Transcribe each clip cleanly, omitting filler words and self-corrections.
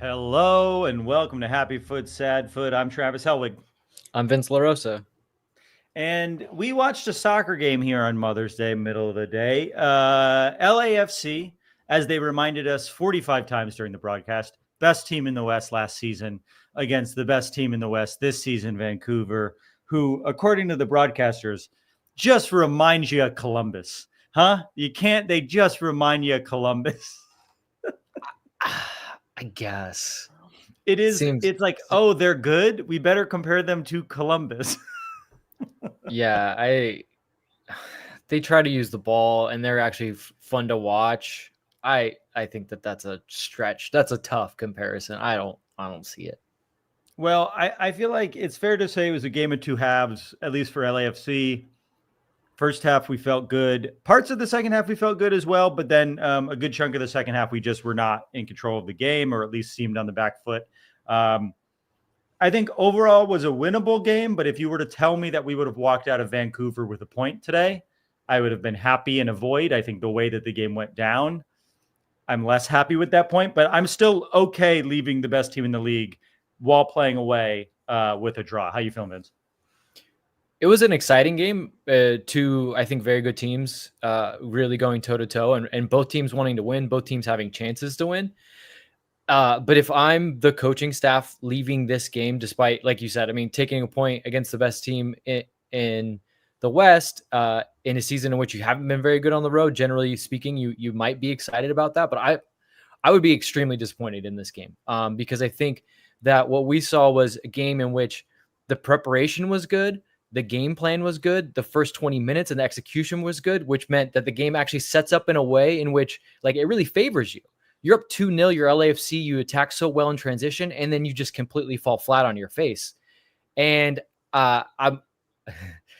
Hello and welcome to Happy Foot, Sad Foot. I'm Travis Helwig. I'm Vince LaRosa. And we watched a soccer game here on Mother's Day, middle of the day. LAFC, as they reminded us 45 times during the broadcast, best team in the West last season against the best team in the West this season, Vancouver, who, according to the broadcasters, just reminds you of Columbus. Huh? They just remind you of Columbus. I guess. It's like, oh, they're good. We better compare them to Columbus. Yeah, they try to use the ball and they're actually fun to watch. I think that's a stretch. That's a tough comparison. I don't see it. Well, I feel like it's fair to say it was a game of two halves, at least for LAFC. First half, we felt good. Parts of the second half, we felt good as well. But then a good chunk of the second half, we just were not in control of the game, or at least seemed on the back foot. I think overall was a winnable game. But if you were to tell me that we would have walked out of Vancouver with a point today, I would have been happy and avoid. I think the way that the game went down, I'm less happy with that point. But I'm still okay leaving the best team in the league while playing away with a draw. How you feeling, Vince? It was an exciting game. Two, I think, very good teams really going toe-to-toe and both teams wanting to win, both teams having chances to win. But if I'm the coaching staff leaving this game, despite, like you said, I mean, taking a point against the best team in the West in a season in which you haven't been very good on the road, generally speaking, you might be excited about that. But I would be extremely disappointed in this game because I think that what we saw was a game in which the preparation was good. The game plan was good. The first 20 minutes and the execution was good, which meant that the game actually sets up in a way in which like it really favors you. You're up 2-0, you're LAFC, you attack so well in transition, and then you just completely fall flat on your face. And I'm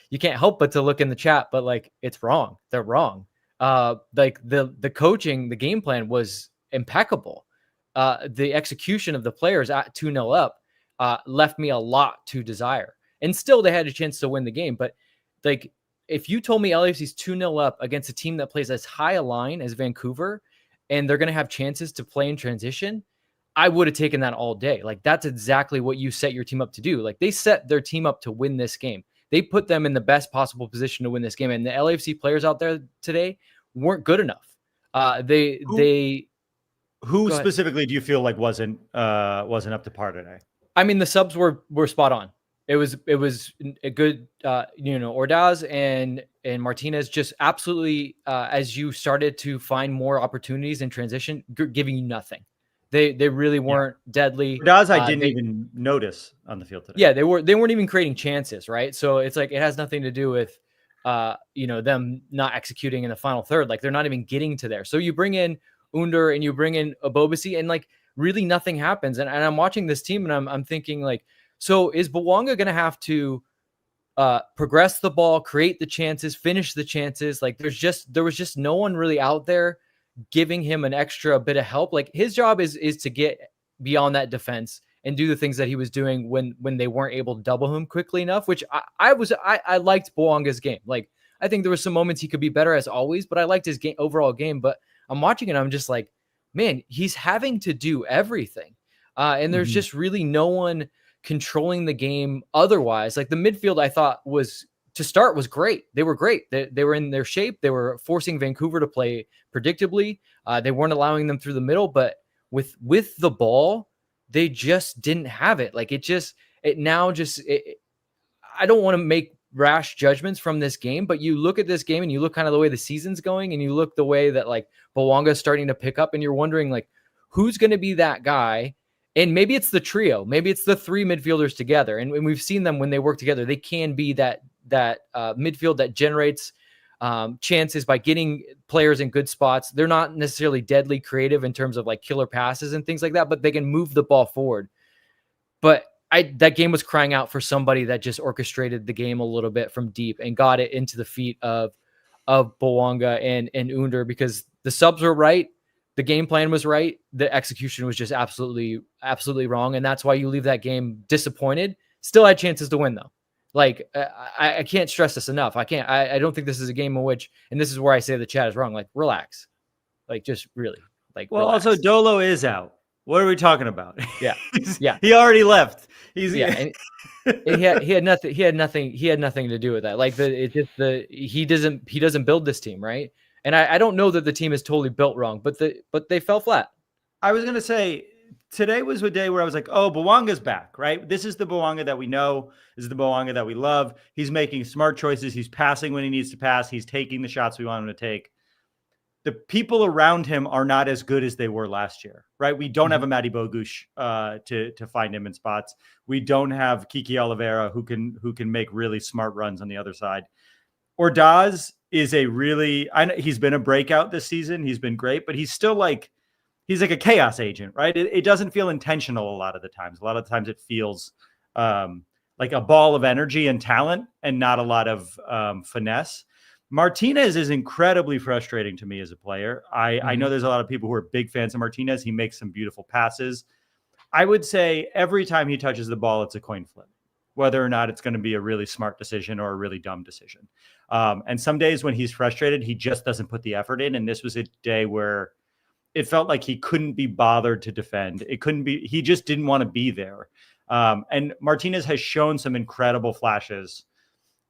you can't help but to look in the chat, but like it's wrong. They're wrong. Like the coaching, the game plan was impeccable. The execution of the players at 2-0 up left me a lot to desire. And still they had a chance to win the game. But like if you told me LAFC's 2-0 up against a team that plays as high a line as Vancouver and they're going to have chances to play in transition, I would have taken that all day. Like that's exactly what you set your team up to do. Like they set their team up to win this game. They put them in the best possible position to win this game. And the LAFC players out there today weren't good enough. Who specifically do you feel like wasn't up to par today? I mean, the subs were spot on. It was a good, Ordaz and Martinez just absolutely, as you started to find more opportunities in transition, giving you nothing. They really weren't deadly. Ordaz, I didn't even notice on the field today. Yeah, they weren't even creating chances, right? So it's like it has nothing to do with, them not executing in the final third. Like they're not even getting to there. So you bring in Under and you bring in Abobasi and like really nothing happens. And I'm watching this team and I'm thinking like, so is Bouanga going to have to progress the ball, create the chances, finish the chances? Like there was just no one really out there giving him an extra bit of help. Like his job is to get beyond that defense and do the things that he was doing when they weren't able to double him quickly enough, which I liked Bouanga's game. Like I think there were some moments he could be better as always, but I liked his overall game. But I'm watching it, I'm just like, man, he's having to do everything. And there's just really no one controlling the game otherwise. Like the midfield I thought was great. They were great. They were in their shape. They were forcing Vancouver to play predictably. They weren't allowing them through the middle, but with the ball, they just didn't have it. Like I don't want to make rash judgments from this game, but you look at this game and you look kind of the way the season's going and you look the way that like Bouanga is starting to pick up and you're wondering like, who's going to be that guy? And maybe it's the trio, maybe it's the three midfielders together. And we've seen them when they work together, they can be that midfield that generates chances by getting players in good spots. They're not necessarily deadly creative in terms of like killer passes and things like that, but they can move the ball forward. But that game was crying out for somebody that just orchestrated the game a little bit from deep and got it into the feet of Bouanga and Under, because the subs were right. The game plan was right. The execution was just absolutely wrong. And that's why you leave that game disappointed. Still had chances to win though. Like I can't stress this enough. I don't think this is a game in which, and this is where I say the chat is wrong. Like relax, like just really like. Well, relax. also Dolo is out. What are we talking about? Yeah. Yeah. He already left. Yeah. And he had nothing to do with that. Like he doesn't build this team, right? And I don't know that the team is totally built wrong, but they fell flat. I was gonna say today was a day where I was like, oh, Bouanga's back, right? This is the Bouanga that we know. This is the Bouanga that we love. He's making smart choices. He's passing when he needs to pass. He's taking the shots we want him to take. The people around him are not as good as they were last year, right? We don't have a Matty Bogusz to find him in spots. We don't have Kiki Oliveira who can make really smart runs on the other side. Ordaz is he's been a breakout this season. He's been great, but he's still he's like a chaos agent, right? It doesn't feel intentional a lot of the times. A lot of the times it feels like a ball of energy and talent and not a lot of finesse. Martinez is incredibly frustrating to me as a player. I know there's a lot of people who are big fans of Martinez. He makes some beautiful passes. I would say every time he touches the ball, it's a coin flip, whether or not it's going to be a really smart decision or a really dumb decision. And some days when he's frustrated, he just doesn't put the effort in. And this was a day where it felt like he couldn't be bothered to defend. He just didn't want to be there. And Martinez has shown some incredible flashes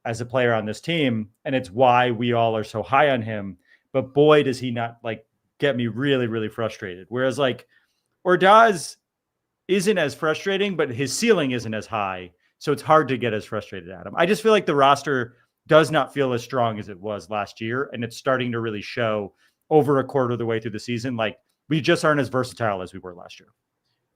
as a player on this team, and it's why we all are so high on him. But boy, does he not get me really, really frustrated. Whereas Ordaz isn't as frustrating, but his ceiling isn't as high. So it's hard to get as frustrated at him. I just feel like the roster does not feel as strong as it was last year. And it's starting to really show over a quarter of the way through the season. We just aren't as versatile as we were last year.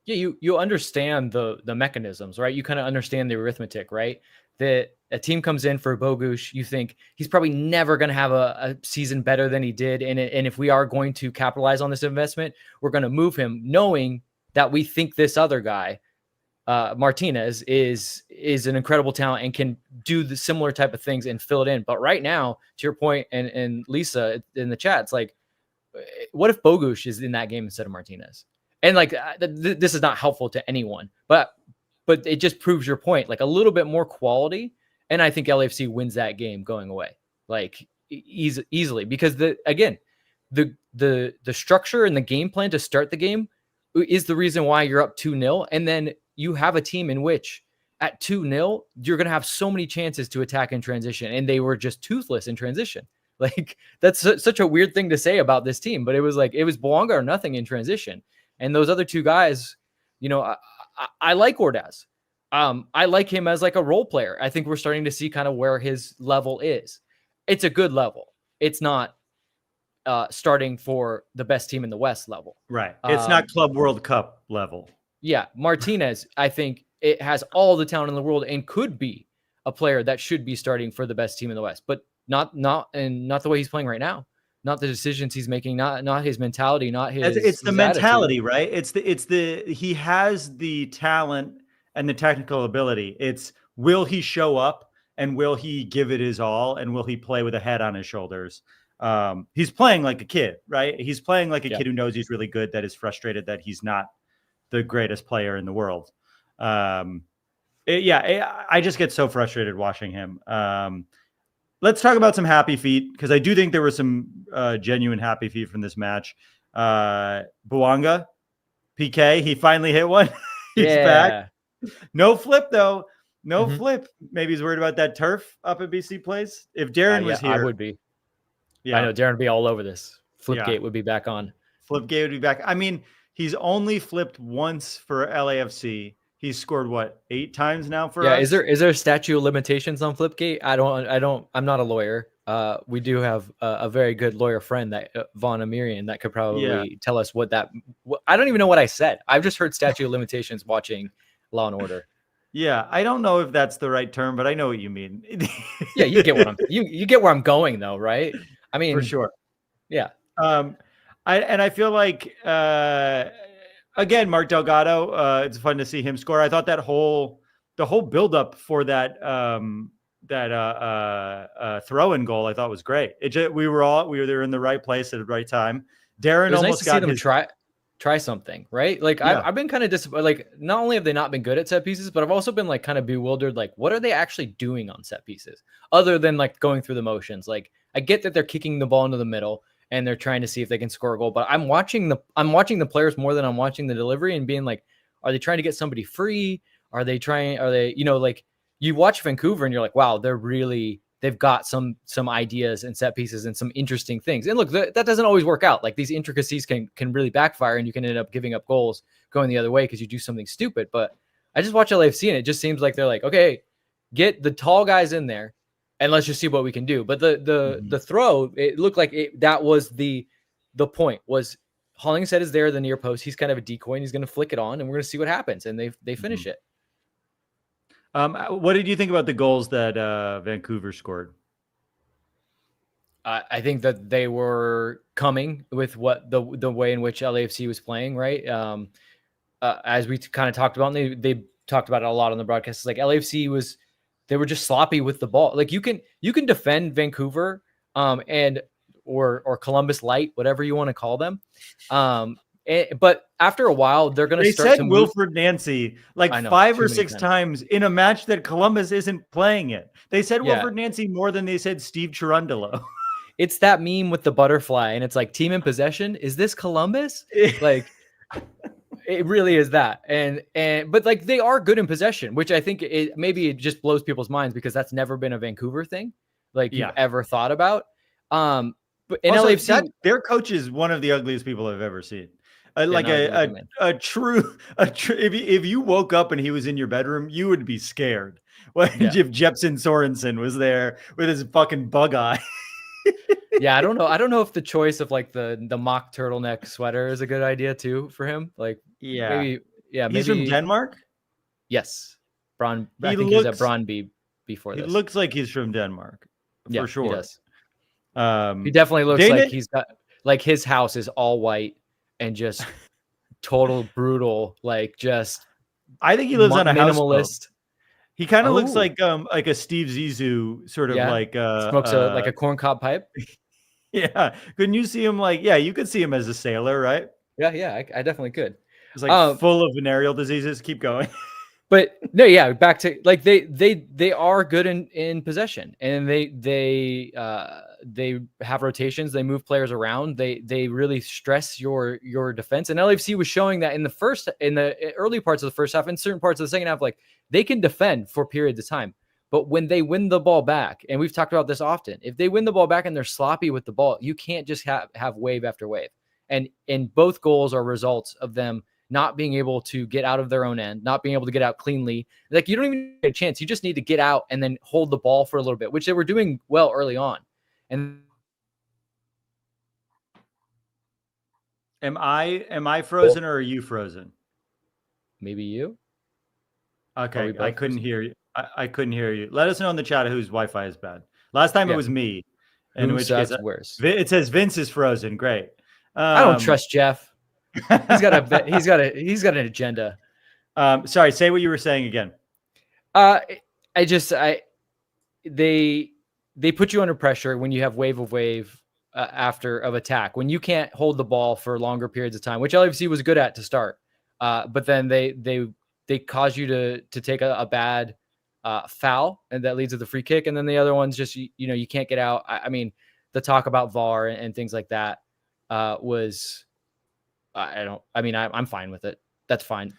Yeah, you understand the mechanisms, right? You kind of understand the arithmetic, right? That a team comes in for Bogusz, you think he's probably never going to have a season better than he did. And if we are going to capitalize on this investment, we're going to move him knowing that we think this other guy, Martinez, is an incredible talent and can do the similar type of things and fill it in. But right now, to your point, and Lisa in the chat, it's like, what if Bogusz is in that game instead of Martinez? And this is not helpful to anyone, but it just proves your point, a little bit more quality. And I think LAFC wins that game going away, easily, because the structure and the game plan to start the game is the reason why you're up 2-0. And then you have a team in which at 2-0, you're going to have so many chances to attack in transition. And they were just toothless in transition. That's such a weird thing to say about this team, but it was Bouanga or nothing in transition. And those other two guys, I like Ordaz. I like him as a role player. I think we're starting to see kind of where his level is. It's a good level. It's not starting for the best team in the West level. Right. It's not Club World Cup level. Yeah. Martinez, I think it has all the talent in the world and could be a player that should be starting for the best team in the West, but not the way he's playing right now. Not the decisions he's making, not his mentality, not his. It's the mentality, attitude. Right? He has the talent and the technical ability. It's will he show up and will he give it his all and will he play with a head on his shoulders? He's playing like a kid, right? He's playing like a kid who knows he's really good, that is frustrated that he's not the greatest player in the world. I just get so frustrated watching him. Let's talk about some happy feet, because I do think there were some genuine happy feet from this match. Bouanga, PK, he finally hit one. He's back. No flip, though. No flip. Maybe he's worried about that turf up at BC Place. If Darren was here. I would be. Yeah, I know Darren would be all over this. Flipgate would be back on. Flipgate would be back. I mean, he's only flipped once for LAFC. He's scored 8 times now for us? Is there statute of limitations on Flipgate? I'm not a lawyer. We do have a very good lawyer friend, that Vaughn Amirian, that could probably tell us I don't even know what I said. I've just heard statute of limitations watching Law and Order. Yeah, I don't know if that's the right term, but I know what you mean. Yeah, you get you get where I'm going though, right? I mean, for sure. Yeah. I feel like again, Mark Delgado, it's fun to see him score. I thought the whole buildup for that throw-in goal, I thought was great. We were there in the right place at the right time. Darren almost got them try something, right? I've been kind of disappointed. Not only have they not been good at set pieces, but I've also been kind of bewildered. What are they actually doing on set pieces other than going through the motions? I get that they're kicking the ball into the middle, and they're trying to see if they can score a goal. But I'm watching the players more than I'm watching the delivery and being like, are they trying to get somebody free? Are they, like you watch Vancouver and you're like, wow, they've got some ideas and set pieces and some interesting things. And look, that doesn't always work out. Like these intricacies can really backfire and you can end up giving up goals going the other way because you do something stupid. But I just watch LAFC and it just seems like they're like, okay, get the tall guys in there and let's just see what we can do. But the throw, it looked like that was the point was Hollingshead is there at the near post. He's kind of a decoy and he's going to flick it on and we're going to see what happens. And they finish it. What did you think about the goals that Vancouver scored? I think that they were coming with what the way in which LAFC was playing, right? As we kind of talked about, and they talked about it a lot on the broadcast. It's like LAFC they were just sloppy with the ball. Like you can defend Vancouver, or Columbus Light, whatever you want to call them. But after a while, they're going to start to They said Wilfred Nancy like 5 or 6 times in a match that Columbus isn't playing it. They said Wilfred Nancy more than they said Steve Cherundolo. It's that meme with the butterfly, and it's like team in possession. Is this Columbus? Like, it really is that. But like they are good in possession, which I think maybe it just blows people's minds because that's never been a Vancouver thing, like you've ever thought about. But in also, LAFC, their coach is one of the ugliest people I've ever seen. If you woke up and he was in your bedroom, you would be scared. If Jepsen Sorensen was there with his fucking bug eye. I don't know if the choice of like the mock turtleneck sweater is a good idea too for him. Like, maybe he's from Denmark. Yes, I think he was at Brøndby before this. He looks like he's from Denmark for sure. He does. He definitely looks like he's got like his house is all white and just total brutal. Like just, I think he lives on a minimalist. He kind of looks like a Steve Zissou sort of like smokes like a corncob pipe. Yeah. Couldn't you see him you could see him as a sailor, right? Yeah, I definitely could. It's like full of venereal diseases. Keep going. But no, back to like they are good in possession and they have rotations, they move players around, they really stress your defense. And LAFC was showing that in the early parts of the first half and certain parts of the second half, like they can defend for periods of time. But when they win the ball back, and we've talked about this often, if they win the ball back and they're sloppy with the ball, you can't just have wave after wave. And both goals are results of them not being able to get out of their own end, not being able to get out cleanly. Like you don't even get a chance. You just need to get out and then hold the ball for a little bit, which they were doing well early on. And am I frozen or are you frozen? Maybe you. Okay, I couldn't hear you. I couldn't hear you. Let us know in the chat whose Wi-Fi is bad. Last time it was me. In which case, worse. It says Vince is frozen. Great. I don't trust Geoff. He's got an agenda. Sorry, say what you were saying again. They put you under pressure when you have wave of attack, when you can't hold the ball for longer periods of time, which LAFC was good at to start. But then they cause you to take a bad foul, and that leads to the free kick. And then the other one's just, you can't get out. I mean, the talk about VAR and things like that was, I'm fine with it. That's fine.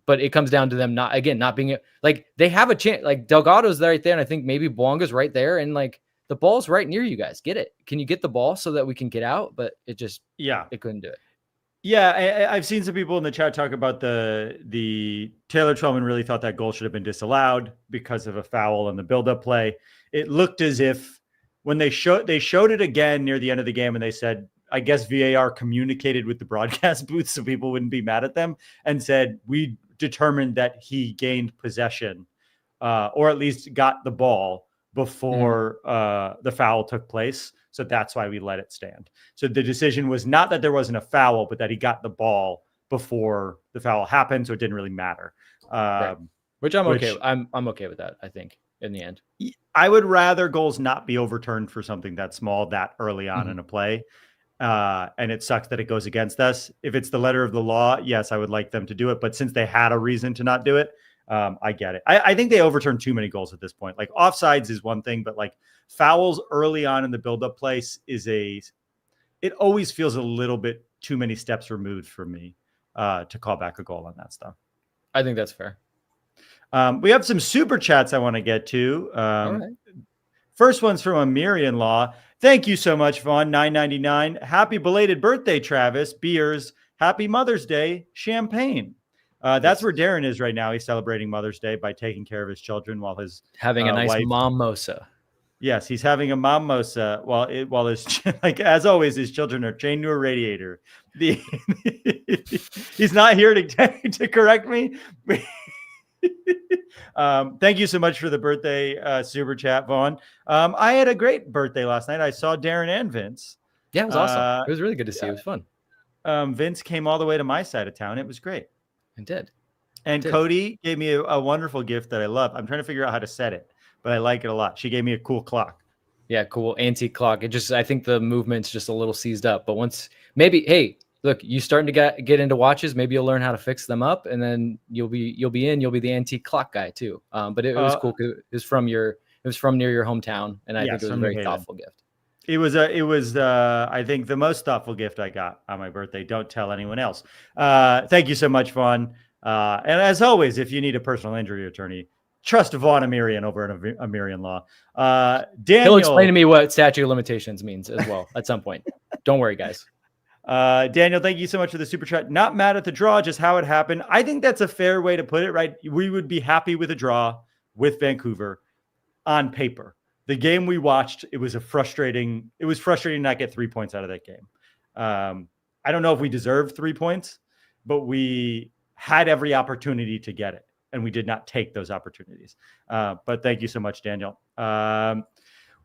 But it comes down to them not being like, they have a chance. Like Delgado's right there. And I think maybe Bouanga's right there. And like the ball's right near you guys. Get it. Can you get the ball so that we can get out? But it just, it couldn't do it. Yeah, I've seen some people in the chat talk about the Taylor Twellman really thought that goal should have been disallowed because of a foul on the build-up play. It looked as if when they showed it again near the end of the game, and they said, I guess VAR communicated with the broadcast booth so people wouldn't be mad at them, and said, we determined that he gained possession, or at least got the ball before the foul took place. So that's why we let it stand. So the decision was not that there wasn't a foul, but that he got the ball before the foul happened. So it didn't really matter. Right. Which I'm okay. I'm okay with that. I think in the end, I would rather goals not be overturned for something that small, that early on in a play. And it sucks that it goes against us. If it's the letter of the law, yes, I would like them to do it. But since they had a reason to not do it, I get it. I think they overturned too many goals at this point. Like offsides is one thing, but like fouls early on in the build-up place is it always feels a little bit too many steps removed for me to call back a goal on that stuff. I think that's fair. We have some super chats I want to get to. All right. First one's from Amir-in-law. Thank you so much, Vaughn. $9.99. Happy belated birthday, Travis. Beers. Happy Mother's Day. Champagne. That's where Darren is right now. He's celebrating Mother's Day by taking care of his children while his having a nice wife... mimosa. Yes, he's having a mimosa while his, like as always, his children are chained to a radiator. He's not here to correct me. Thank you so much for the birthday super chat, Vaughn. I had a great birthday last night. I saw Darren and Vince. Yeah, it was awesome. It was really good to see. It was fun. Vince came all the way to my side of town. It was great. It did. And Cody gave me a wonderful gift that I love. I'm trying to figure out how to set it, but I like it a lot. She gave me a cool clock. Yeah, cool antique clock. I think the movement's just a little seized up. But once hey, look, you starting to get into watches. Maybe you'll learn how to fix them up, and then you'll be the antique clock guy too. But it was cool. It was from near your hometown, and I think it was a very thoughtful gift. It was I think the most thoughtful gift I got on my birthday. Don't tell anyone else. Thank you so much, Vaughn. And as always, if you need a personal injury attorney, trust Vaughn Amirian over at Amirian-Law. Daniel, he'll explain to me what statute of limitations means as well at some point. Don't worry, guys. Daniel, thank you so much for the super chat. Not mad at the draw, just how it happened. I think that's a fair way to put it, right? We would be happy with a draw with Vancouver on paper. The game we watched, it was frustrating to not get 3 points out of that game. I don't know if we deserved 3 points, but we had every opportunity to get it, and we did not take those opportunities. But thank you so much, Daniel.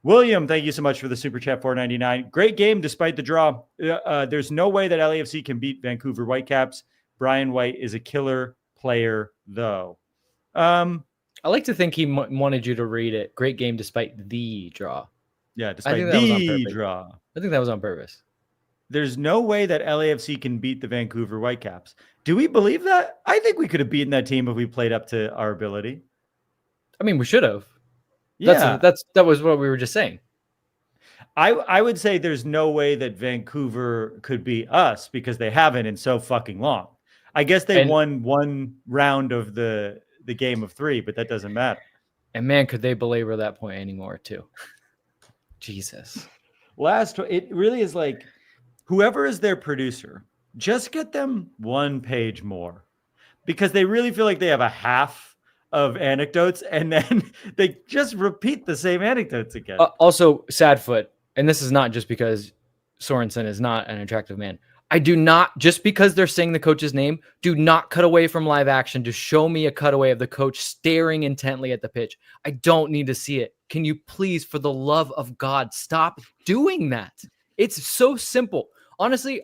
William, thank you so much for the super chat, $4.99. Great game despite the draw. There's no way that LAFC can beat Vancouver Whitecaps. Brian White is a killer player, though. I like to think he wanted you to read it. Great game despite the draw. Yeah, despite the draw. I think that was on purpose. There's no way that LAFC can beat the Vancouver Whitecaps. Do we believe that? I think we could have beaten that team if we played up to our ability. I mean, we should have. Yeah, that was what we were just saying. I would say there's no way that Vancouver could beat us because they haven't in so fucking long. I guess they won one round of the game of 3, but that doesn't matter. And man, could they belabor that point anymore too? Jesus. It really is like whoever is their producer, just get them one page more because they really feel like they have a half of anecdotes and then they just repeat the same anecdotes again. Also, Sadfoot, and this is not just because Sorensen is not an attractive man. I do not, just because they're saying the coach's name, do not cut away from live action to show me a cutaway of the coach staring intently at the pitch. I don't need to see it. Can you please, for the love of God, stop doing that? It's so simple. Honestly,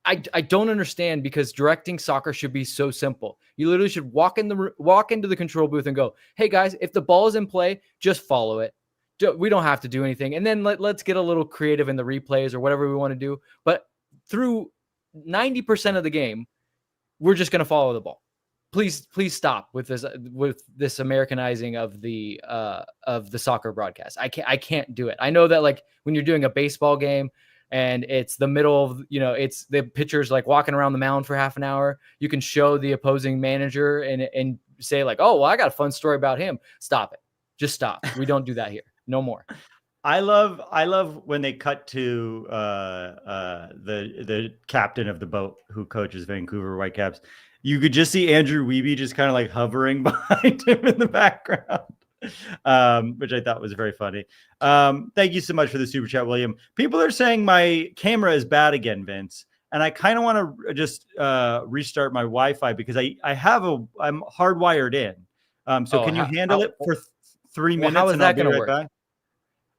I don't understand because directing soccer should be so simple. You literally should walk into the control booth and go, hey guys, if the ball is in play, just follow it. We don't have to do anything. And then let's get a little creative in the replays or whatever we want to do. But through 90% of the game, we're just going to follow the ball. Please stop with this Americanizing of the soccer broadcast. I can't do it. I know that like when you're doing a baseball game and it's the middle of, it's the pitcher's like walking around the mound for half an hour, you can show the opposing manager and say like, oh, well, I got a fun story about him. Stop it. Just stop. We don't do that here. No more. I love when they cut to the captain of the boat who coaches Vancouver Whitecaps. You could just see Andrew Wiebe just kind of like hovering behind him in the background, which I thought was very funny. Thank you so much for the super chat, William. People are saying my camera is bad again, Vince, and I kind of want to just restart my Wi-Fi because I'm hardwired in. So can you handle it for 3 minutes? How is and that I'll be going to work work? Back?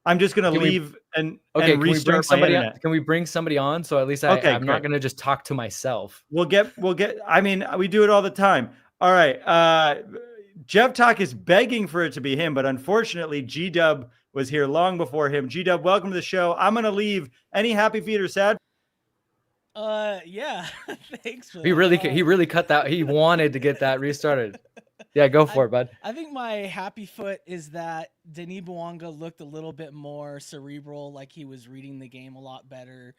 I'm just going to leave and restart my internet. Can we bring somebody on? So at least I'm not going to just talk to myself. We'll get, I mean, we do it all the time. All right. Geoff Tock is begging for it to be him, but unfortunately G-Dub was here long before him. G-Dub, welcome to the show. I'm going to leave. Any happy feet or sad? Yeah. Thanks for he really cut that. He wanted to get that restarted. Yeah, go for it, bud. I think my happy foot is that Denis Bouanga looked a little bit more cerebral, like he was reading the game a lot better.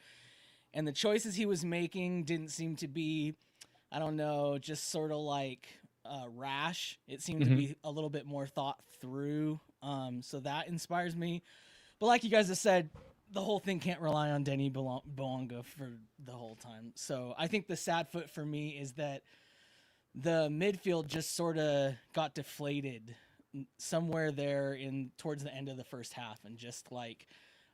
and the choices he was making didn't seem to be, I don't know, just sort of like rash. It seemed to be a little bit more thought through. So that inspires me. But like you guys have said, the whole thing can't rely on Denny Bouanga for the whole time. So I think the sad foot for me is that the midfield just sort of got deflated somewhere there in towards the end of the first half, and just like,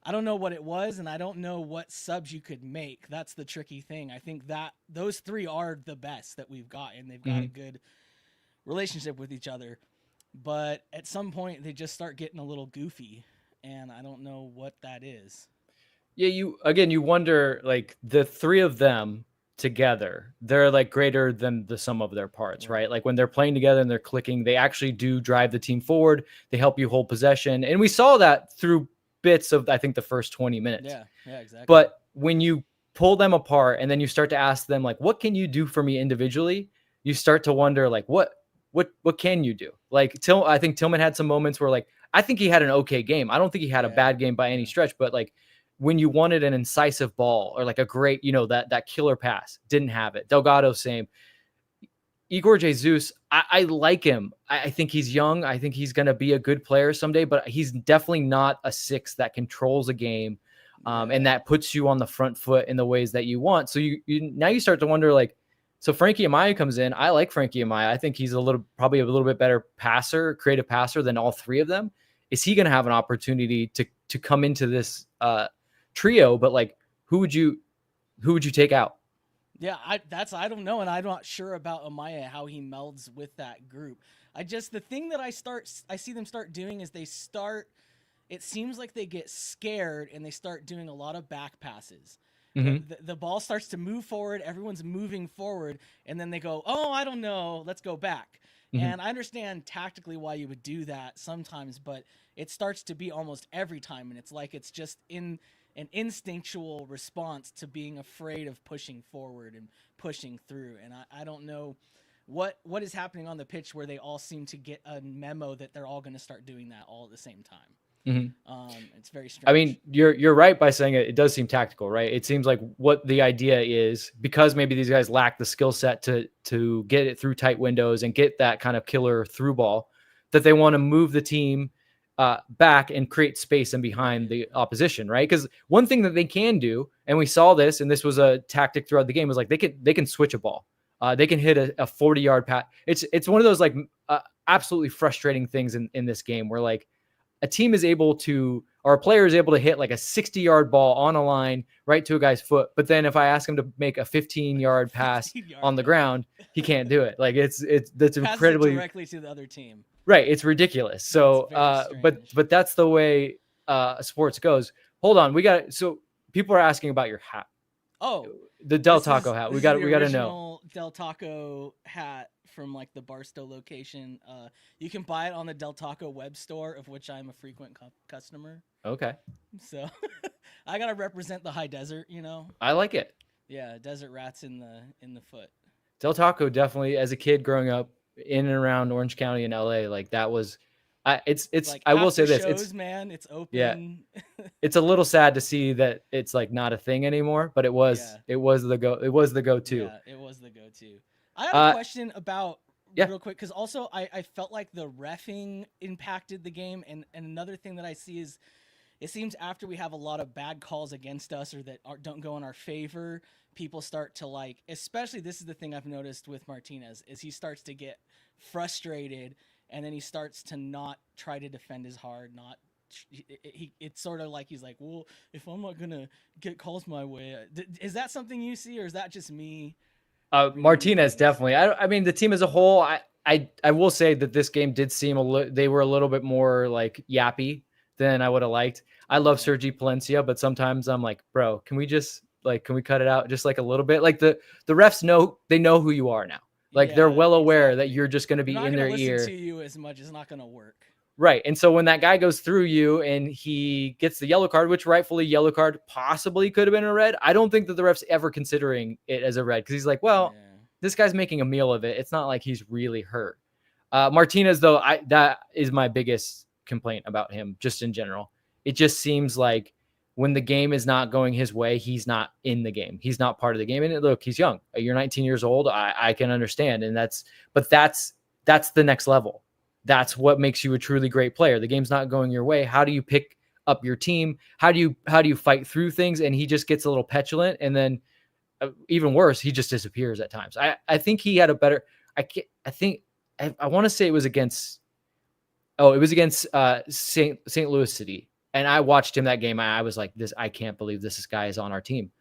I don't know what it was, and I don't know what subs you could make. That's the tricky thing. I think that those three are the best that we've got, and they've got a good relationship with each other. But at some point, they just start getting a little goofy, and I don't know what that is. Yeah, you wonder, like, the three of them together, they're like greater than the sum of their parts, right? Like when they're playing together and they're clicking, they actually do drive the team forward. They help you hold possession. And we saw that through bits of, I think, the first 20 minutes. Yeah, exactly. But when you pull them apart and then you start to ask them, like, what can you do for me individually? You start to wonder, like, what can you do? Like, I think Tillman had some moments where, like, I think he had an okay game. I don't think he had a bad game by any stretch, but like, when you wanted an incisive ball or like a great, that killer pass, didn't have it. Delgado, same. Igor Jesus, I like him. I think he's young. I think he's going to be a good player someday, but he's definitely not a six that controls a game and that puts you on the front foot in the ways that you want. So now you start to wonder, like, so Frankie Amaya comes in. I like Frankie Amaya. I think he's probably a little bit better passer, creative passer than all three of them. Is he going to have an opportunity to come into this trio? But like, who would you take out? Yeah, I don't know, and I'm not sure about Amaya, how he melds with that group. The thing that I see them start doing is it seems like they get scared and they start doing a lot of back passes. The ball starts to move forward, everyone's moving forward, and then they go, oh, I don't know, let's go back. And I understand tactically why you would do that sometimes, but it starts to be almost every time, and it's like it's just in an instinctual response to being afraid of pushing forward and pushing through. And I don't know what is happening on the pitch where they all seem to get a memo that they're all going to start doing that all at the same time. It's very strange. I mean, you're right by saying it does seem tactical, right? It seems like what the idea is, because maybe these guys lack the skill set to get it through tight windows and get that kind of killer through ball, that they want to move the team back and create space and behind the opposition, right? Because one thing that they can do, and we saw this, and this was a tactic throughout the game, was like they can switch a ball. They can hit a 40-yard pass. It's one of those like absolutely frustrating things in this game where like a team is able to, or a player is able to hit like a 60-yard ball on a line right to a guy's foot, but then if I ask him to make a 15-yard pass on the ground, he can't do it. Like that's incredibly directly to the other team. Right, it's ridiculous. So, but that's the way sports goes. Hold on, so people are asking about your hat. Oh, the Del Taco hat. We got to know. Del Taco hat from like the Barstow location. You can buy it on the Del Taco web store, of which I'm a frequent customer. Okay. So I gotta represent the high desert, I like it. Yeah, desert rats in the foot. Del Taco, definitely, as a kid growing up in and around Orange County in LA, like that was, it's like, I will say this, it's open. Yeah, it's a little sad to see that it's like not a thing anymore, but it was the go-to. Yeah, it was the go-to. I have a question about real quick, because also I felt like the reffing impacted the game, and another thing that I see is it seems after we have a lot of bad calls against us or that don't go in our favor, people start to like, especially this is the thing I've noticed with Martinez, is he starts to get frustrated and then he starts to not try to defend as hard. It's sort of like he's like, well, if I'm not going to get calls my way, is that something you see, or is that just me? Martinez, definitely. I mean, the team as a whole, I will say that this game did seem they were a little bit more like yappy than I would have liked. I love Sergi Palencia, but sometimes I'm like, bro, can we cut it out just like a little bit? Like the refs know who you are now. Like they're well aware that you're just going to be in their ear. Listen to you as much is not going to work. Right. And so when that guy goes through you and he gets the yellow card, which rightfully yellow card possibly could have been a red, I don't think that the ref's ever considering it as a red, because he's like, well, this guy's making a meal of it. It's not like he's really hurt. Martinez, though, that is my biggest complaint about him just in general. It just seems like when the game is not going his way, he's not in the game. He's not part of the game. And look, he's young. You're 19 years old. I can understand. And that's the next level. That's what makes you a truly great player. The game's not going your way. How do you pick up your team? How do you fight through things? And he just gets a little petulant. And then even worse, he just disappears at times. I think he had a better, I want to say it was against St. Louis City. And I watched him that game. I was like, I can't believe this guy is on our team.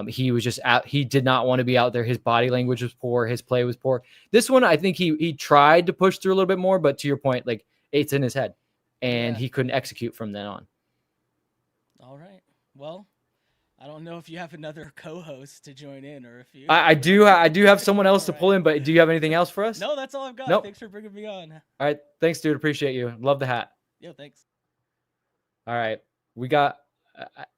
He was just out. He did not want to be out there. His body language was poor. His play was poor. This one, I think he tried to push through a little bit more, but to your point, like it's in his head and he couldn't execute from then on. All right. Well, I don't know if you have another co-host to join in or if you. I do have someone else to pull in, but do you have anything else for us? No, that's all I've got. Nope. Thanks for bringing me on. All right. Thanks, dude. Appreciate you. Love the hat. Yo, thanks. All right. We got,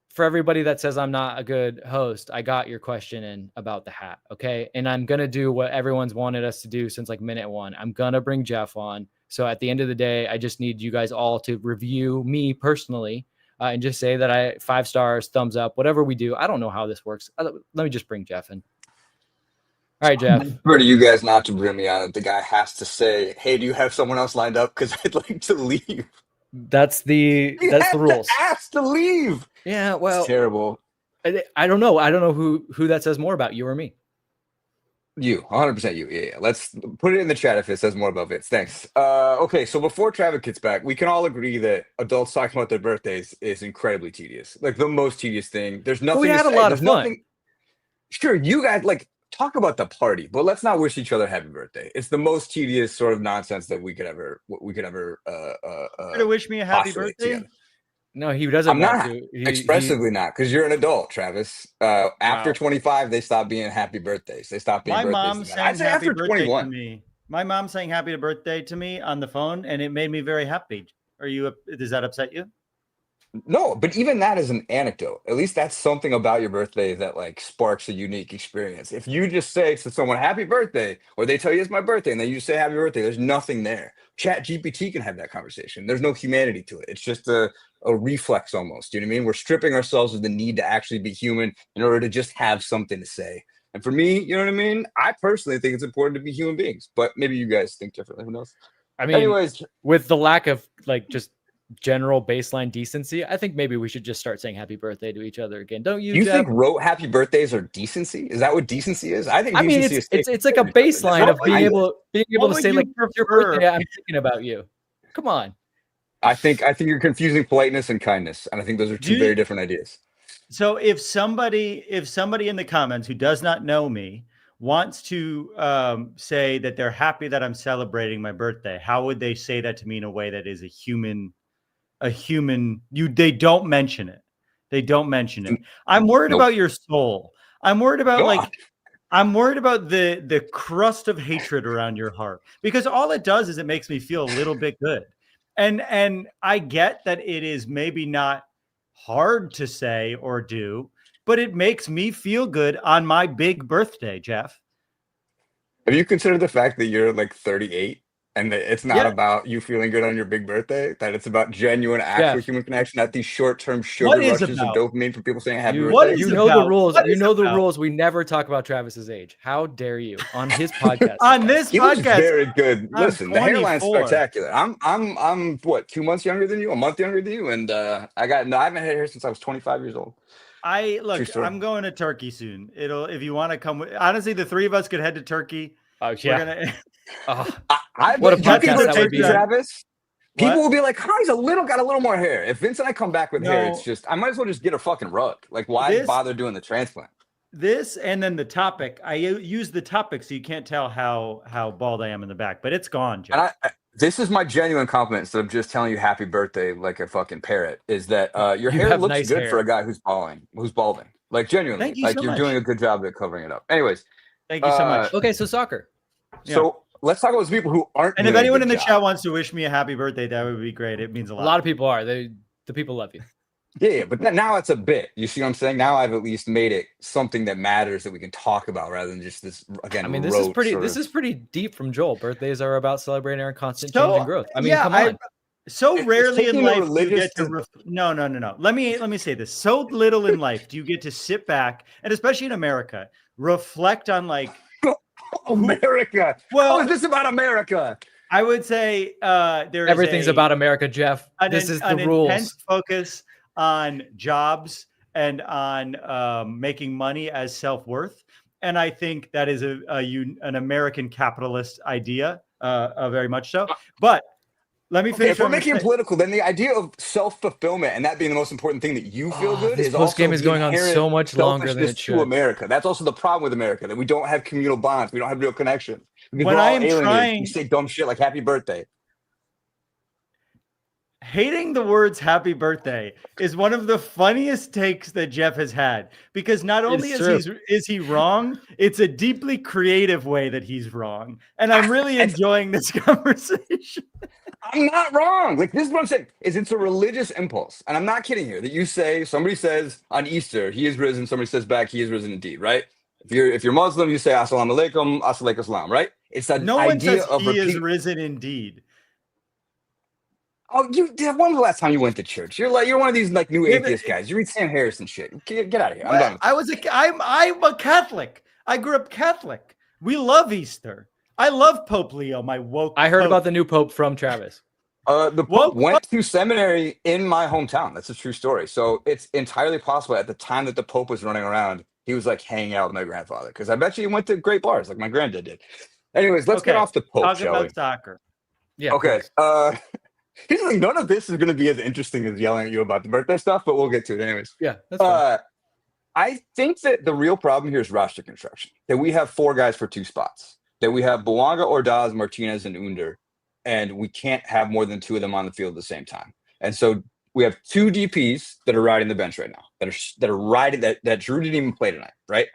for everybody that says I'm not a good host, I got your question in about the hat. Okay. And I'm going to do what everyone's wanted us to do since like minute one. I'm going to bring Geoff on. So at the end of the day, I just need you guys all to review me personally and just say that 5 stars, thumbs up, whatever we do. I don't know how this works. Let me just bring Geoff in. All right, Geoff. For you guys not to bring me on, the guy has to say, "Hey, do you have someone else lined up? Because I'd like to leave." That's the rules. Ask to leave. Yeah, well, it's terrible. I don't know. I don't know who that says more about, you or me. You, 100% you. Yeah. Let's put it in the chat if it says more about Vince. Thanks. Okay, so before Travis gets back, we can all agree that adults talking about their birthdays is incredibly tedious. Like the most tedious thing. There's nothing. We had a lot of fun. Sure, you guys talk about the party, but let's not wish each other happy birthday. It's the most tedious sort of nonsense that we could ever to wish me a happy birthday. Together. No, he doesn't. I'm not expressively not, because you're an adult, Travis. After 25, they stop being happy birthdays. They stop being. My birthdays. mom sang happy after birthday 21. to me. My mom sang happy birthday to me on the phone, and it made me very happy. Does that upset you? No, but even that is an anecdote. At least that's something about your birthday that sparks a unique experience. If you just say to someone happy birthday, or they tell you it's my birthday, and then you say happy birthday, there's nothing there. Chat GPT can have that conversation. There's no humanity to it. It's just a reflex almost. You know what I mean? We're stripping ourselves of the need to actually be human in order to just have something to say. And for me, you know what I mean? I personally think it's important to be human beings, but maybe you guys think differently. Who knows? I mean, anyways, with the lack of just general baseline decency, I think maybe we should just start saying happy birthday to each other again. Don't you? You think wrote happy birthdays are decency? Is that what decency is? I think decency it's like a baseline of being able to say like your birthday, I'm thinking about you. Come on. I think you're confusing politeness and kindness, and I think those are two very different ideas. So if somebody in the comments who does not know me wants to say that they're happy that I'm celebrating my birthday, how would they say that to me in a way that is they don't mention it. They don't mention it. I'm worried about your soul. I'm worried about I'm worried about the crust of hatred around your heart, because all it does is it makes me feel a little bit good. And I get that it is maybe not hard to say or do, but it makes me feel good on my big birthday, Geoff. Have you considered the fact that you're 38 and that it's not about you feeling good on your big birthday, that it's about genuine, actual human connection, not these short-term sugar rushes of dopamine from people saying happy birthday? You know the rules. You know the rules. We never talk about Travis's age. How dare you on his podcast? On this he podcast, was very good. Listen, the hairline's 24. spectacular. I'm what, 2 months younger than you, a month younger than you, and I haven't had hair since I was 25 years old. I'm going to Turkey soon. If you want to come honestly, the three of us could head to Turkey. Oh yeah. What a podcast that would be, Travis. People will be like, "Oh, he's got a little more hair." If Vince and I come back with hair, it's just I might as well just get a fucking rug. Why bother doing the transplant? This and then the topic. I use the topic so you can't tell how bald I am in the back, but it's gone, Geoff. And this is my genuine compliment instead of just telling you happy birthday like a fucking parrot. Is that your hair looks nice good for a guy who's balding? Genuinely, Thank you so you're much. Doing a good job at covering it up. Anyways, thank you so much. Okay, so soccer. So let's talk about those people who aren't. And if anyone in the chat wants to wish me a happy birthday, that would be great. It means a lot. A lot of people are. The people love you. Yeah, but now it's a bit. You see what I'm saying? Now I've at least made it something that matters that we can talk about rather than just this again. I mean, this is pretty deep from Joel. Birthdays are about celebrating our constant change and growth. I mean, come on. So It's rarely in taking a life do you get religious. to no. Let me say this. So little in life do you get to sit back, and especially in America, reflect on like America. How is this about America? I would say there is Everything's about America, Jeff. This is the an rules. intense focus on jobs and on making money as self-worth. And I think that is an American capitalist idea, very much so. But let me Okay, finish. if we're making it political, then the idea of self-fulfillment and that being the most important thing that you feel good This is post also game is the going on inherent so much longer than selfishness it to should. America. That's also the problem with America, that we don't have communal bonds. We don't have real connection. Because When we're I all am alienated. trying- We say dumb shit like happy birthday. Hating the words happy birthday is one of the funniest takes that Geoff has had, because not only is he wrong, it's a deeply creative way that he's wrong. And I'm really enjoying this conversation. I'm not wrong. Like, this is what I'm saying, is it's a religious impulse. And I'm not kidding here, that you say, somebody says on Easter, he is risen. Somebody says back, he is risen indeed, right? If you're Muslim, you say assalamu alaikum, as-alaikum salam, right? It's that No one idea says of he is risen indeed. Oh, when was the last time you went to church? You're one of these like new atheist guys. You read Sam Harris and shit. Get out of here. I'm done. I'm a Catholic. I grew up Catholic. We love Easter. I love Pope Leo, my woke. I heard about the new Pope from Travis. The Pope went to seminary in my hometown. That's a true story. So it's entirely possible at the time that the Pope was running around, he was like hanging out with my grandfather. Because I bet you he went to great bars like my granddad did. Anyways, let's get off the Pope, Talk shall about we? soccer. Yeah. Okay. Here's the thing, none of this is going to be as interesting as yelling at you about the birthday stuff, but we'll get to it anyways. Yeah, that's fine. I think that the real problem here is roster construction. That we have 4 guys for 2 spots. That we have Bouanga, Ordaz, Martinez, and Under, and we can't have more than 2 of them on the field at the same time. And so we have 2 DPs that are riding the bench right now. That are riding that Drew didn't even play tonight, right?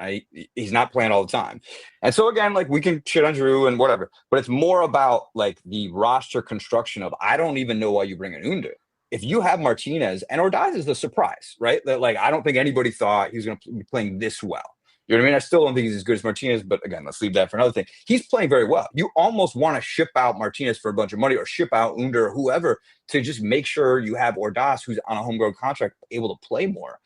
He's not playing all the time. And so again, like, we can shit on Drew and whatever, but it's more about like the roster construction of, I don't even know why you bring in Under. If you have Martinez, and Ordaz is the surprise, right? That, like, I don't think anybody thought he was going to be playing this well. You know what I mean? I still don't think he's as good as Martinez, but again, let's leave that for another thing. He's playing very well. You almost want to ship out Martinez for a bunch of money, or ship out Under or whoever, to just make sure you have Ordaz, who's on a homegrown contract, able to play more.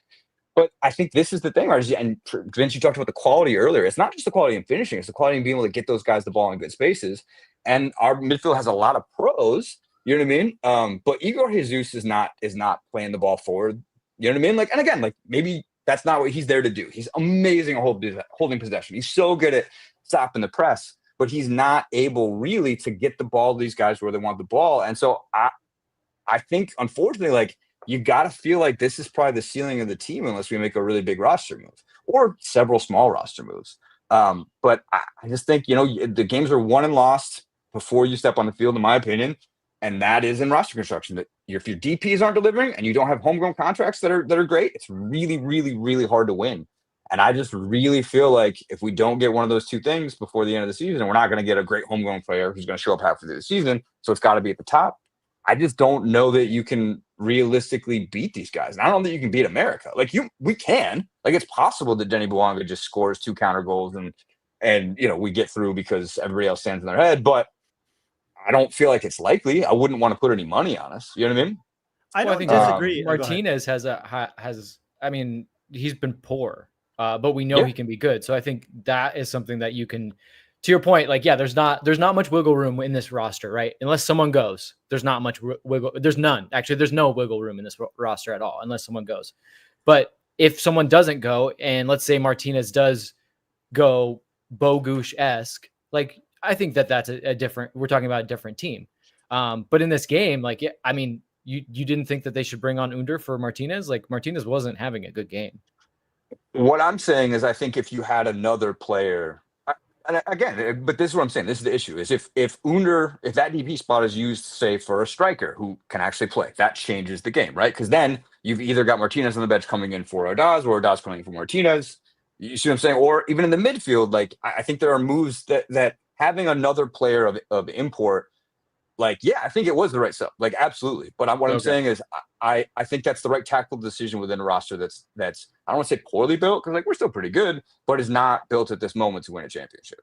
But I think this is the thing, right? And Vince, you talked about the quality earlier. It's not just the quality in finishing; it's the quality in being able to get those guys the ball in good spaces. And our midfield has a lot of pros. You know what I mean? But Igor Jesus is not playing the ball forward. You know what I mean? Like, and again, like, maybe that's not what he's there to do. He's amazing at holding possession. He's so good at stopping the press, but he's not able really to get the ball to these guys where they want the ball. And so I think, unfortunately, like, you got to feel like this is probably the ceiling of the team unless we make a really big roster move or several small roster moves. But I just think, the games are won and lost before you step on the field, in my opinion. And that is in roster construction. That if your DPs aren't delivering and you don't have homegrown contracts that are great, it's really, really, really hard to win. And I just really feel like if we don't get one of those 2 things before the end of the season, we're not going to get a great homegrown player who's going to show up halfway through the season. So it's got to be at the top. I just don't know that you can realistically beat these guys. And I don't think you can beat America. Like, we can. Like, it's possible that Denny Bouanga just scores 2 counter goals and we get through because everybody else stands in their head. But I don't feel like it's likely. I wouldn't want to put any money on us. You know what I mean? I don't disagree. Martinez has he's been poor, but we know he can be good. So I think that is something that you can, to your point, like, yeah, there's not much wiggle room in this roster, right? Unless someone goes, there's not much wiggle. There's none. Actually, there's no wiggle room in this roster at all, unless someone goes. But if someone doesn't go, and let's say Martinez does go Bogush-esque, like, I think that's a different, we're talking about a different team. But in this game, like, I mean, you didn't think that they should bring on Under for Martinez? Like, Martinez wasn't having a good game. What I'm saying is, I think if you had another player, and again, but this is what I'm saying, this is the issue, is if Under, if that DP spot is used, say, for a striker who can actually play, that changes the game, right? Because then you've either got Martinez on the bench coming in for Ordaz, or Ordaz coming in for Martinez. You see what I'm saying? Or even in the midfield, like, I think there are moves that having another player of import, like, yeah, I think it was the right stuff. Like, absolutely. But what I'm saying is, I think that's the right tactical decision within a roster that's I don't want to say poorly built, because, like, we're still pretty good, but is not built at this moment to win a championship.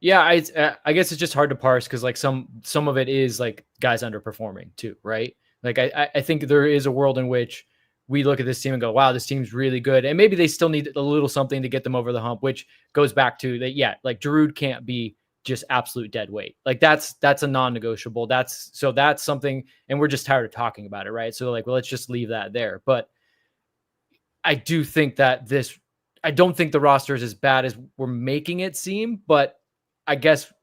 Yeah, I guess it's just hard to parse because like some of it is like guys underperforming too, right? Like I think there is a world in which we look at this team and go, wow, this team's really good, and maybe they still need a little something to get them over the hump, which goes back to that. Yeah, like Giroud can't be just absolute dead weight. Like that's a non-negotiable. That's something, and we're just tired of talking about it, right? So like, well, let's just leave that there. But I do think that I don't think the roster is as bad as we're making it seem, but I guess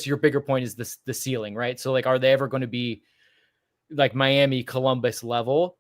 your bigger point is the ceiling, right? So like, are they ever going to be like Miami, Columbus level?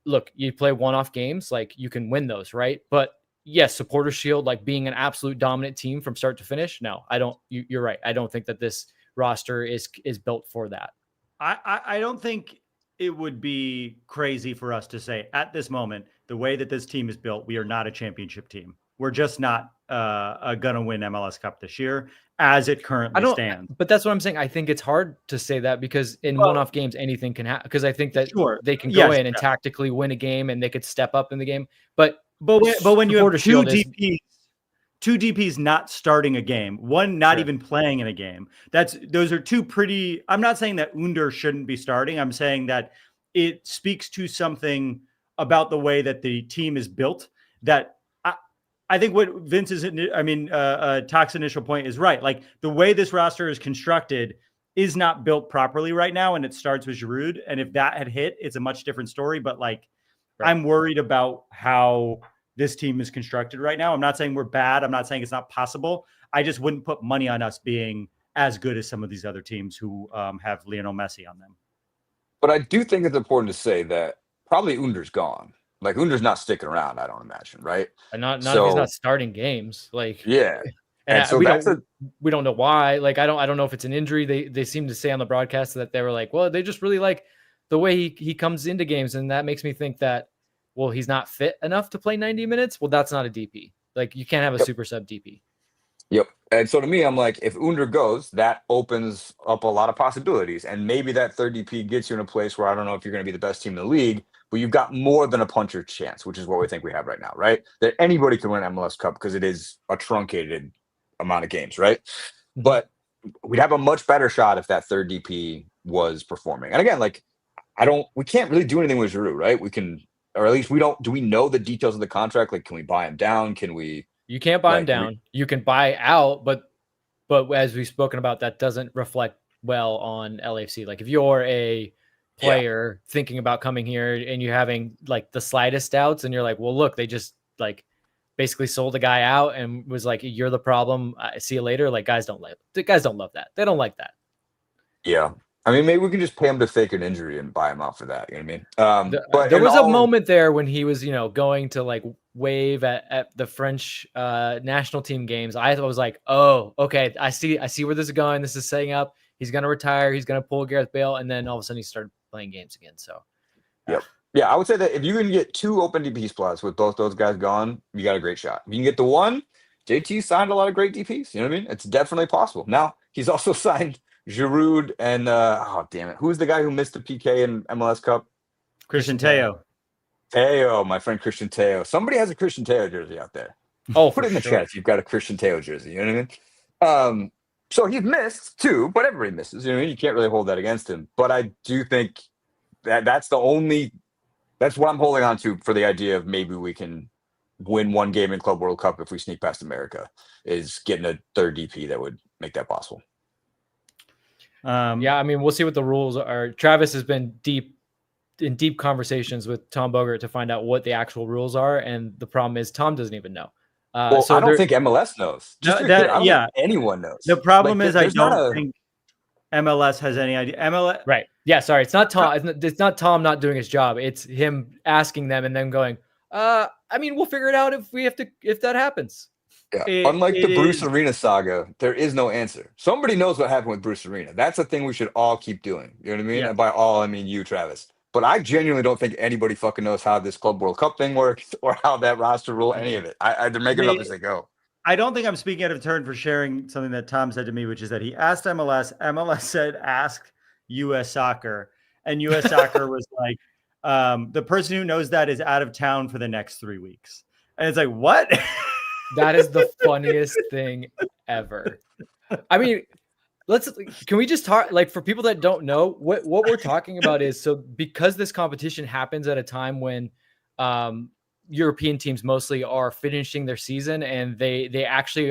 Look, you play one-off games, like you can win those, right? But yes, Supporter Shield, like being an absolute dominant team from start to finish. No, I don't. You're right. I don't think that this roster is built for that. I don't think it would be crazy for us to say at this moment, the way that this team is built, we are not a championship team. We're just not going to win MLS Cup this year as it currently stands. But that's what I'm saying. I think it's hard to say that because in one-off games, anything can happen. Because I think that they can go in and tactically win a game and they could step up in the game. But when you have two DPs not starting a game, one not even playing in a game, those are two pretty. I'm not saying that Under shouldn't be starting. I'm saying that it speaks to something about the way that the team is built. That I think what Vince's, Tock's initial point is right. Like the way this roster is constructed is not built properly right now, and it starts with Giroud. And if that had hit, it's a much different story. But like, I'm worried about how this team is constructed right now. I'm not saying we're bad. I'm not saying it's not possible. I just wouldn't put money on us being as good as some of these other teams who have Lionel Messi on them. But I do think it's important to say that probably Under's gone. Like Under's not sticking around, I don't imagine, right? Not if he's not starting games. Like yeah, and so we don't know why. Like I don't know if it's an injury. They seem to say on the broadcast that they were like, well, they just really like the way he comes into games, and that makes me think that, well, he's not fit enough to play 90 minutes. Well, that's not a DP. Like you can't have a super sub DP. Yep. And so to me, I'm like, if Under goes, that opens up a lot of possibilities. And maybe that third DP gets you in a place where I don't know if you're going to be the best team in the league, but you've got more than a puncher chance, which is what we think we have right now, right? That anybody can win MLS Cup because it is a truncated amount of games, right? Mm-hmm. But we'd have a much better shot if that third DP was performing. And again, like, we can't really do anything with Giroud, right? We can, or at least do we know the details of the contract? Like, can we buy him down? You can't buy him down. You can buy out, but as we've spoken about, that doesn't reflect well on LAFC. Like if you're a player thinking about coming here and you're having like the slightest doubts and you're like, well, look, they just like basically sold a guy out and was like, you're the problem. See you later. Like guys don't love that. They don't like that. Yeah. I mean, maybe we can just pay him to fake an injury and buy him out for that. You know what I mean? But there was a moment there when he was, going to like wave at the French national team games. I was like, oh, okay, I see where this is going. This is setting up. He's going to retire. He's going to pull Gareth Bale. And then all of a sudden he started playing games again. So, yep. Yeah, I would say that if you can get 2 open DP spots with both those guys gone, you got a great shot. If you can get the one, JT signed a lot of great DPs. You know what I mean? It's definitely possible. Now, he's also signed Giroud and oh damn it, who's the guy who missed the PK in MLS Cup? Christian Teo, my friend Christian Teo. Somebody has a Christian Teo jersey out there. Oh, put it in the chat if you've got a Christian Teo jersey. You know what I mean? So he's missed too, but everybody misses. You know what I mean? You can't really hold that against him. But I do think that's what I'm holding on to for the idea of maybe we can win one game in Club World Cup if we sneak past America, is getting a third DP that would make that possible. Yeah, I mean, we'll see what the rules are. Travis has been in deep conversations with Tom Bogert to find out what the actual rules are, and the problem is Tom doesn't even know. So I don't think MLS knows. I don't think anyone knows. The problem is I don't think MLS has any idea. MLS, right? Yeah, sorry, it's not Tom. It's not Tom not doing his job. It's him asking them and then going, I mean, we'll figure it out if that happens. Yeah. Unlike the Bruce Arena saga, there is no answer. Somebody knows what happened with Bruce Arena. That's a thing we should all keep doing. You know what I mean? Yeah. And by all, I mean you, Travis. But I genuinely don't think anybody fucking knows how this Club World Cup thing works or how that roster rule, any of it. They're making it up as they go. I don't think I'm speaking out of turn for sharing something that Tom said to me, which is that he asked MLS. MLS said, ask U.S. Soccer. And U.S. Soccer was like, the person who knows that is out of town for the next 3 weeks. And it's like, what? That is the funniest thing ever. I mean, can we just talk, like, for people that don't know what we're talking about is, so because this competition happens at a time when European teams mostly are finishing their season, and they actually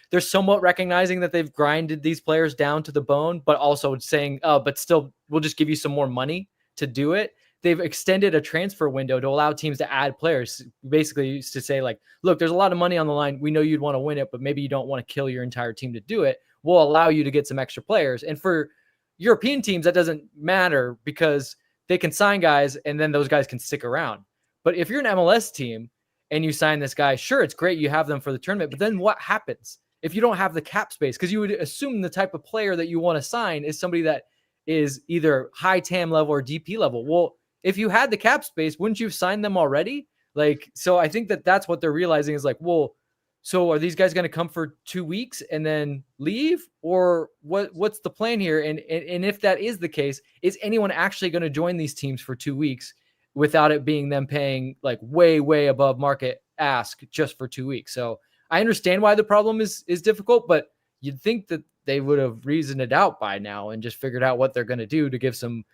they're somewhat recognizing that they've grinded these players down to the bone, but also saying, oh, but still we'll just give you some more money to do it. They've extended a transfer window to allow teams to add players, basically to say, like, look, there's a lot of money on the line. We know you'd want to win it, but maybe you don't want to kill your entire team to do it. We'll allow you to get some extra players. And for European teams, that doesn't matter because they can sign guys and then those guys can stick around. But if you're an MLS team and you sign this guy, sure, it's great you have them for the tournament, but then what happens if you don't have the cap space? Because you would assume the type of player that you want to sign is somebody that is either high TAM level or DP level. Well, if you had the cap space, wouldn't you have signed them already? Like, so I think that's what they're realizing is like, well, so are these guys going to come for 2 weeks and then leave, or what's the plan here? And if that is the case, is anyone actually going to join these teams for 2 weeks without it being them paying like way above market ask just for 2 weeks? So I understand why the problem is difficult, but you'd think that they would have reasoned it out by now and just figured out what they're going to do to give some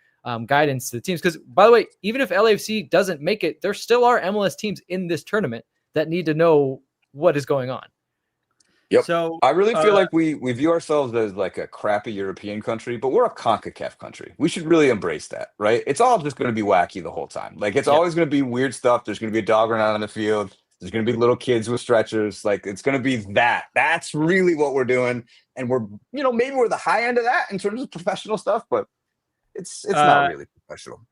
guidance to the teams. Because, by the way, even if LAFC doesn't make it, there still are MLS teams in this tournament that need to know what is going on. Yep. So I really feel like we view ourselves as like a crappy European country, but we're a CONCACAF country. We should really embrace that, right? It's all just going to be wacky the whole time. Like, it's always going to be weird stuff. There's going to be a dog running out on the field. There's going to be little kids with stretchers. Like, it's going to be that. That's really what we're doing. And we're, maybe we're the high end of that in terms of professional stuff, but it's not really professional.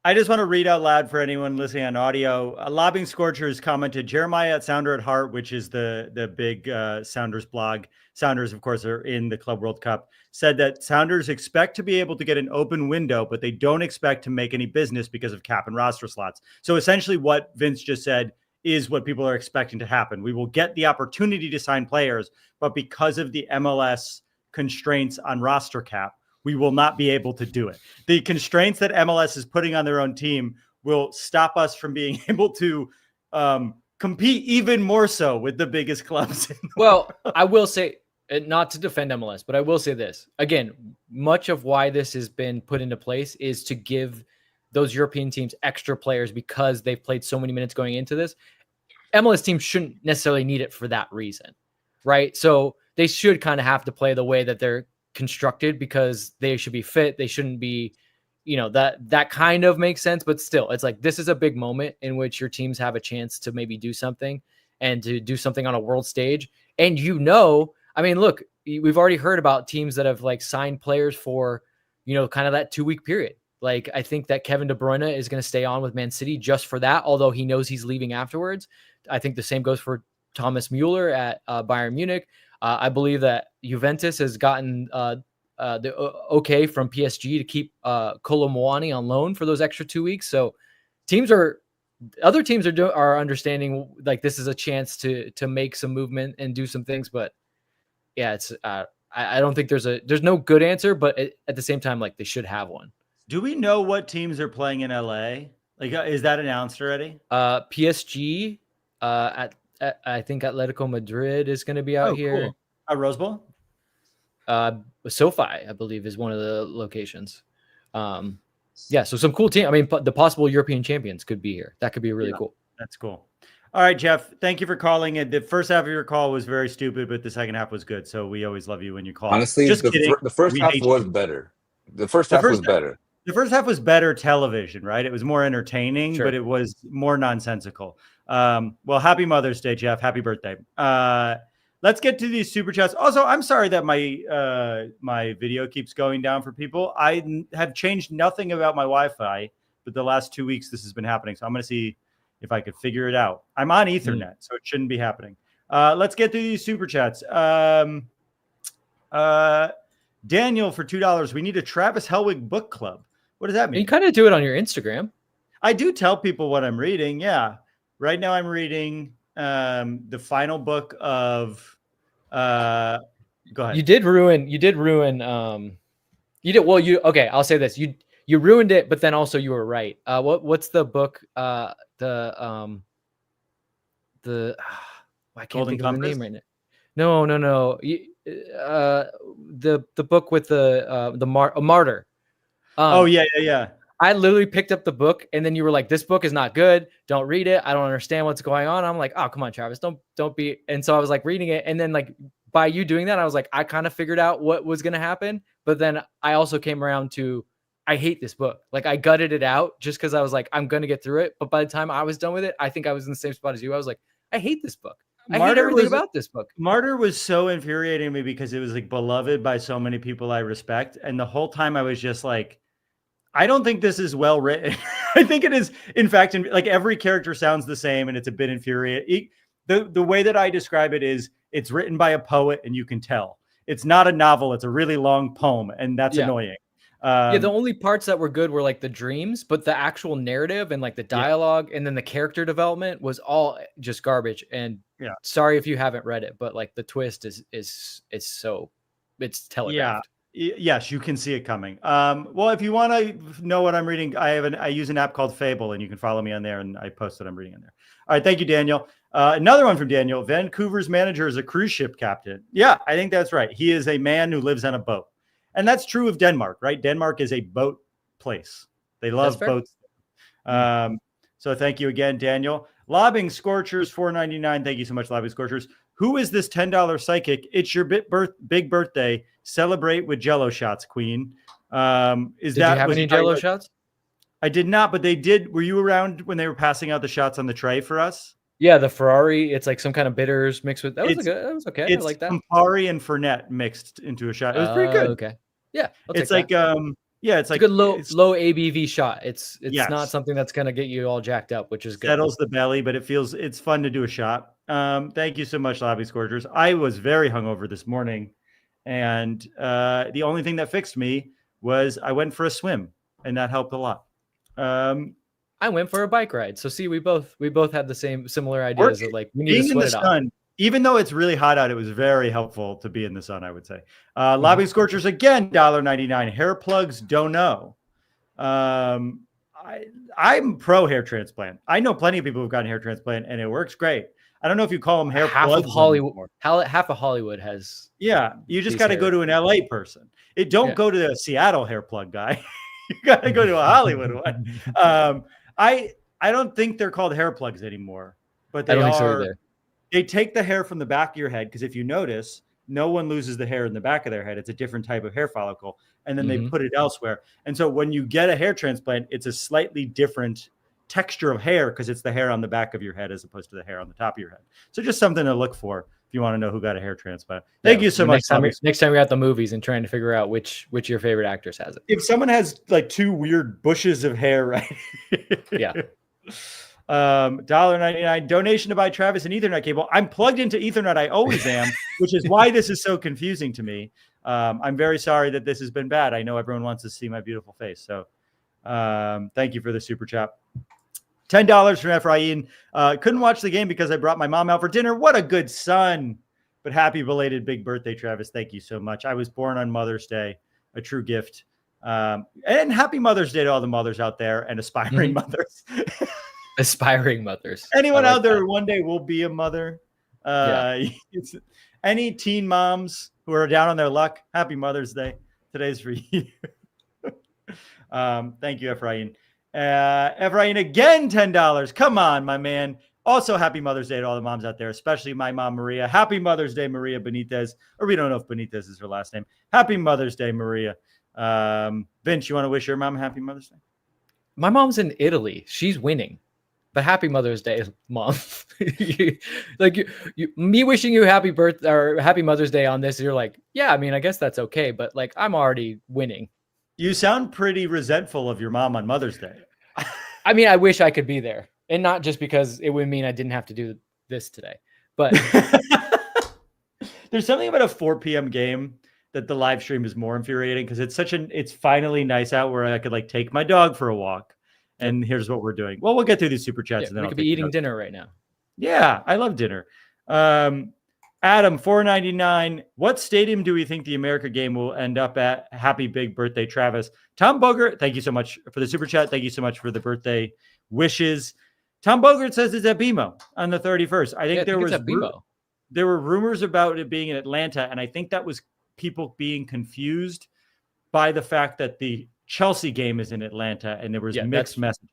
I just want to read out loud for anyone listening on audio. Lobbing Scorchers commented, Jeremiah at Sounder at Heart, which is the big Sounders blog. Sounders, of course, are in the Club World Cup, said that Sounders expect to be able to get an open window, but they don't expect to make any business because of cap and roster slots. So essentially what Vince just said is what people are expecting to happen. We will get the opportunity to sign players, but because of the MLS constraints on roster cap, we will not be able to do it. The constraints that MLS is putting on their own team will stop us from being able to compete even more so with the biggest clubs. Well, I will say, not to defend MLS, but I will say this. Again, much of why this has been put into place is to give those European teams extra players because they've played so many minutes going into this. MLS teams shouldn't necessarily need it for that reason, right? So they should kind of have to play the way that they're constructed because they should be fit. They shouldn't be, that kind of makes sense, but still, it's like, this is a big moment in which your teams have a chance to maybe do something and to do something on a world stage. And I mean, look, we've already heard about teams that have like signed players for, kind of that 2 week period. Like, I think that Kevin De Bruyne is going to stay on with Man City just for that, although he knows he's leaving afterwards. I think the same goes for Thomas Mueller at Bayern Munich. I believe that Juventus has gotten the okay from PSG to keep Kolo Muani on loan for those extra 2 weeks. So other teams are understanding like this is a chance to make some movement and do some things. But yeah, it's I don't think there's no good answer, but at the same time, like, they should have one. Do we know what teams are playing in LA? Like, is that announced already? PSG I think Atletico Madrid is going to be out here. Cool. Rose Bowl? SoFi, I believe, is one of the locations. So some cool team. I mean, the possible European champions could be here. That could be really cool. That's cool. All right, Geoff, thank you for calling it. The first half of your call was very stupid, but the second half was good. So we always love you when you call. Honestly, just kidding. The first half was better. The first half was better. The first half was better television, right? It was more entertaining, but it was more nonsensical. Well, happy Mother's Day, Geoff. Happy birthday. Let's get to these super chats. Also, I'm sorry that my video keeps going down for people. I have changed nothing about my Wi-Fi, but the last 2 weeks this has been happening. So I'm going to see if I could figure it out. I'm on Ethernet, so it shouldn't be happening. Let's get through these super chats. Daniel for $2. We need a Travis Helwig book club. What does that mean? You kind of do it on your Instagram. I do tell people what I'm reading. Yeah. Right now I'm reading the final book of go ahead. You did ruin okay, I'll say this. You ruined it, but then also you were right. What's the book I can't Golden think Compass? Of the name right now. No. the book with a martyr. Oh yeah. I literally picked up the book, and then you were like, "This book is not good. Don't read it. I don't understand what's going on." I'm like, "Oh, come on, Travis, don't be." And so I was like reading it, and then like by you doing that, I was like, I kind of figured out what was gonna happen. But then I also came around to, I hate this book. Like I gutted it out just because I was like, I'm gonna get through it. But by the time I was done with it, I think I was in the same spot as you. I was like, I hate this book. I hate everything about this book. Martyr was so infuriating to me because it was like beloved by so many people I respect, and the whole time I was just like, I don't think this is well written. I think it is, in fact, like every character sounds the same, and it's a bit infuriating. The way that I describe it is, it's written by a poet, and you can tell it's not a novel. It's a really long poem, and that's annoying. The only parts that were good were like the dreams, but the actual narrative and like the dialogue and then the character development was all just garbage. And sorry if you haven't read it, but like the twist is so, it's telegraphed. Yes, you can see it coming. Well, if you want to know what I'm reading, I use an app called Fable, and you can follow me on there, and I post what I'm reading on there. All right, thank you, Daniel. Another one from Daniel. Vancouver's manager is a cruise ship captain. Yeah, I think that's right. He is a man who lives on a boat. And that's true of Denmark, right? Denmark is a boat place. They love boats. So thank you again, Daniel. Lobbing Scorchers, $4.99. Thank you so much, Lobbing Scorchers. Who is this $10 psychic? It's your big birthday. Celebrate with Jello shots, Queen. Did you have any Jello shots? I did not, but they did. Were you around when they were passing out the shots on the tray for us? Yeah, the Ferrari. It's like some kind of bitters mixed with. That was okay. It's I like that. Campari and Fernet mixed into a shot. It was pretty good. Okay. Yeah, it's like it's like a good low ABV shot. It's not something that's gonna get you all jacked up, which is good. Settles the belly, but it's fun to do a shot. Thank you so much, Lobby Scorchers. I was very hungover this morning, and the only thing that fixed me was I went for a swim, and that helped a lot. I went for a bike ride. So see, we both had the similar ideas of like we need to sweat it out. Even though it's really hot out, it was very helpful to be in the sun, I would say. Lobby Scorchers again, $1.99. Hair plugs, don't know. I'm pro hair transplant. I know plenty of people who've gotten hair transplant, and it works great. I don't know if you call them hair plugs. Half of Hollywood has. Yeah, you just got to go to an LA person. Don't go to the Seattle hair plug guy. You got to go to a Hollywood one. I don't think they're called hair plugs anymore, but they are. They take the hair from the back of your head, because if you notice, no one loses the hair in the back of their head. It's a different type of hair follicle, and then they put it elsewhere. And so when you get a hair transplant, it's a slightly different texture of hair because it's the hair on the back of your head as opposed to the hair on the top of your head. So just something to look for if you want to know who got a hair transplant. Thank you so much. Next time we're at the movies and trying to figure out which your favorite actress has it. If someone has like two weird bushes of hair, right? Yeah. $1.99 donation to buy Travis an Ethernet cable. I'm plugged into Ethernet. I always am, which is why this is so confusing to me. I'm very sorry that this has been bad. I know everyone wants to see my beautiful face. So thank you for the super chat. $10 from Ephraim. Couldn't watch the game because I brought my mom out for dinner. What a good son. But happy belated big birthday, Travis. Thank you so much. I was born on Mother's Day, a true gift. And happy Mother's Day to all the mothers out there and aspiring mothers. Aspiring mothers. Anyone out there one day will be a mother. Any teen moms who are down on their luck, happy Mother's Day. Today's for you. Thank you, Ephraim. Ephraim again, $10. Come on, my man. Also, happy Mother's Day to all the moms out there, especially my mom, Maria. Happy Mother's Day, Maria Benitez. Or we don't know if Benitez is her last name. Happy Mother's Day, Maria. Vince, you want to wish your mom a happy Mother's Day? My mom's in Italy. She's winning. But happy Mother's Day, Mom. Me wishing you happy birthday or happy Mother's Day on this, you're like, yeah, I mean, I guess that's okay. But like, I'm already winning. You sound pretty resentful of your mom on Mother's Day. I mean, I wish I could be there, and not just because it would mean I didn't have to do this today. But there's something about a 4 p.m. game that the live stream is more infuriating because it's finally nice out where I could like take my dog for a walk. And here's what we're doing. Well, we'll get through these super chats. Yeah, and then we could be eating dinner right now. Yeah, I love dinner. Adam, $4.99. What stadium do we think the America game will end up at? Happy big birthday, Travis. Tom Bogert, thank you so much for the super chat. Thank you so much for the birthday wishes. Tom Bogert says it's at BMO on the 31st. I think there was at BMO. there were rumors about it being in Atlanta, and I think that was people being confused by the fact that the Chelsea game is in Atlanta, and there was mixed messages.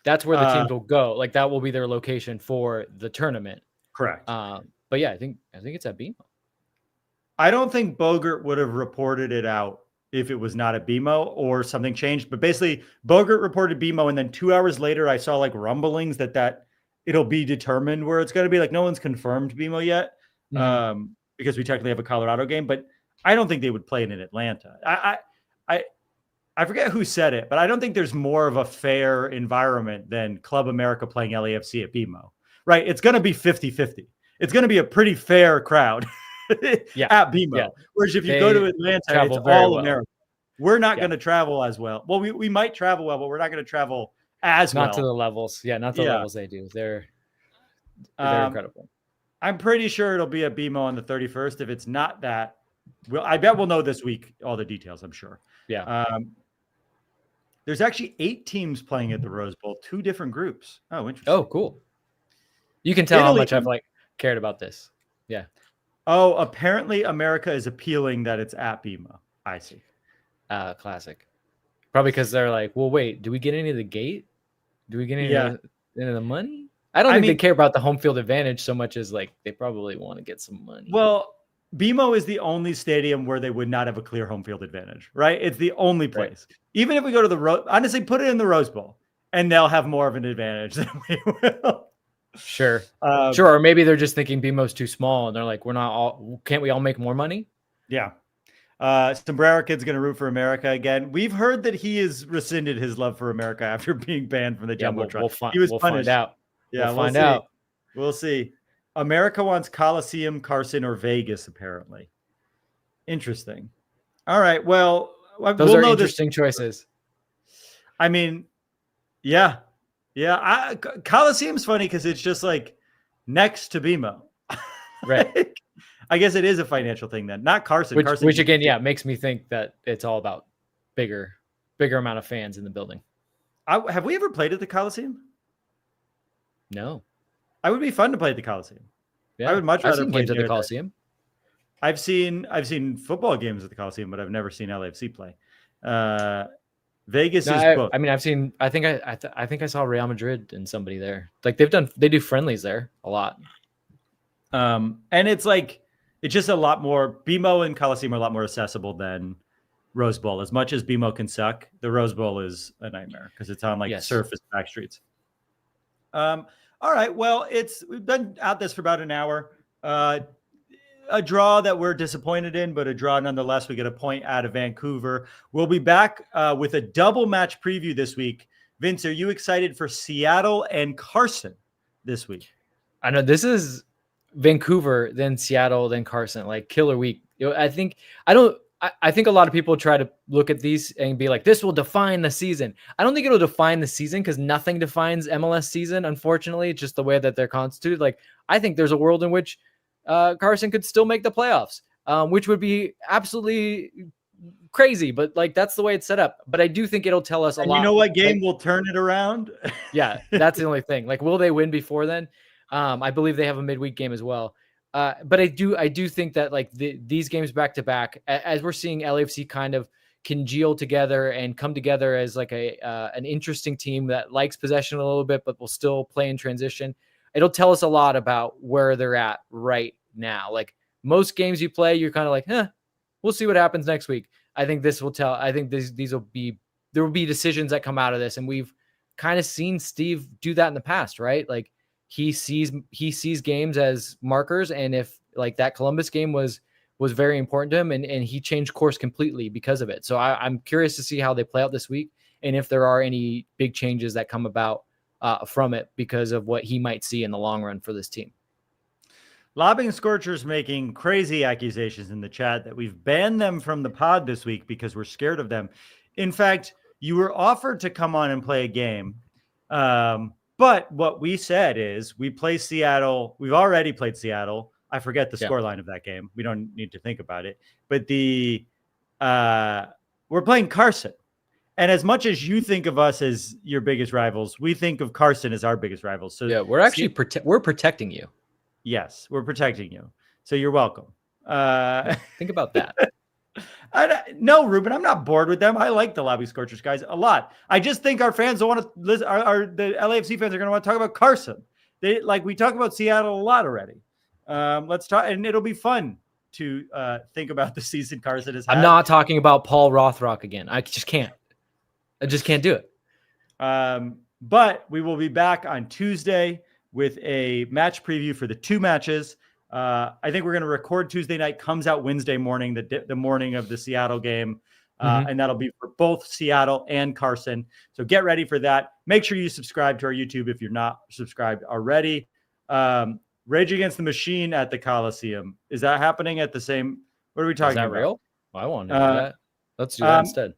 That's where the teams will go. Like that will be their location for the tournament. Correct. But yeah, I think it's at BMO. I don't think Bogert would have reported it out if it was not at BMO or something changed. But basically, Bogert reported BMO, and then 2 hours later, I saw like rumblings that it'll be determined where it's going to be. Like no one's confirmed BMO yet, because we technically have a Colorado game. But I don't think they would play it in Atlanta. I forget who said it, but I don't think there's more of a fair environment than Club America playing LAFC at BMO. Right? It's going to be 50-50. It's going to be a pretty fair crowd. At BMO. Yeah. Whereas if you go to Atlanta, it's all America. We're not going to travel as well. Well, we might travel well, but we're not going to travel as well. Not to the levels. Yeah, not the levels they do. They're incredible. I'm pretty sure it'll be at BMO on the 31st. If it's not that, I bet we'll know this week all the details, I'm sure. Yeah. There's actually 8 teams playing at the Rose Bowl, 2 different groups. Oh, interesting. Oh, cool. You can tell how much I've cared about this. Yeah. Oh, apparently America is appealing that it's at BMO. I see. Classic. Probably because they're like, well, wait, do we get any of the gate? Do we get any of the money? I don't think they care about the home field advantage so much as like they probably want to get some money. Well, BMO is the only stadium where they would not have a clear home field advantage, right? It's the only place. Right. Even if we go to the honestly, put it in the Rose Bowl, and they'll have more of an advantage than we will. Sure. Or maybe they're just thinking BMO's too small and they're like, can't we all make more money? Yeah. Sombrero Kid's going to root for America again. We've heard that he has rescinded his love for America after being banned from the Jumbotron. He was punished. Find out. Yeah, we'll find out. We'll see. America wants Coliseum, Carson, or Vegas, apparently. Interesting. All right. Well, those are interesting choices. I mean, yeah. Yeah, Coliseum's funny because it's just like next to BMO. Right. I guess it is a financial thing then. Not Carson. Which again, makes me think that it's all about bigger amount of fans in the building. Have we ever played at the Coliseum? No. I would be fun to play at the Coliseum. Yeah. I would much rather play games at the Coliseum. I've seen football games at the Coliseum, but I've never seen LAFC play. Vegas is both. I mean, I think I saw Real Madrid and somebody there. Like they do friendlies there a lot. And it's just a lot more. BMO and Coliseum are a lot more accessible than Rose Bowl. As much as BMO can suck, the Rose Bowl is a nightmare because it's on surface back streets. All right. Well, we've been at this for about an hour. A draw that we're disappointed in, but a draw nonetheless. We get a point out of Vancouver. We'll be back with a double match preview this week. Vince, are you excited for Seattle and Carson this week? I know this is Vancouver, then Seattle, then Carson, like killer week. I think a lot of people try to look at these and be like, this will define the season. I don't think it'll define the season because nothing defines MLS season. Unfortunately, it's just the way that they're constituted. Like, I think there's a world in which Carson could still make the playoffs, which would be absolutely crazy, but like that's the way it's set up. But I do think it'll tell us a lot. You know what game will turn it around? Yeah, that's the only thing. Like, will they win before then? I believe they have a midweek game as well. But I do think that like these games back to back, as we're seeing LAFC kind of congeal together and come together as like an interesting team that likes possession a little bit, but will still play in transition. It'll tell us a lot about where they're at right now. Like most games you play, you're kind of like, we'll see what happens next week. I think this will tell. I think there will be decisions that come out of this, and we've kind of seen Steve do that in the past, right? Like he sees games as markers, and if like that Columbus game was very important to him, and he changed course completely because of it. So I'm curious to see how they play out this week, and if there are any big changes that come about from it because of what he might see in the long run for this team. Lobbing Scorchers making crazy accusations in the chat that we've banned them from the pod this week because we're scared of them. In fact, you were offered to come on and play a game. But what we said is we play Seattle. We've already played Seattle. I forget the scoreline of that game. We don't need to think about it. But we're playing Carson. And as much as you think of us as your biggest rivals, we think of Carson as our biggest rivals. So yeah, we're actually we're protecting you. Yes, we're protecting you. So you're welcome. Think about that. No, Ruben, I'm not bored with them. I like the Lobby Scorchers guys a lot. I just think our fans don't want to listen. The LAFC fans are going to want to talk about Carson. We talk about Seattle a lot already. Let's talk, and it'll be fun to think about the season Carson has had. I'm not talking about Paul Rothrock again. I just can't do it. But we will be back on Tuesday with a match preview for the 2 matches. I think we're going to record Tuesday night, comes out Wednesday morning, the morning of the Seattle game. And that'll be for both Seattle and Carson. So get ready for that. Make sure you subscribe to our YouTube if you're not subscribed already. Rage Against the Machine at the Coliseum. Is that happening at the same? What are we talking about? Is that real? I want to do that. Let's do that instead.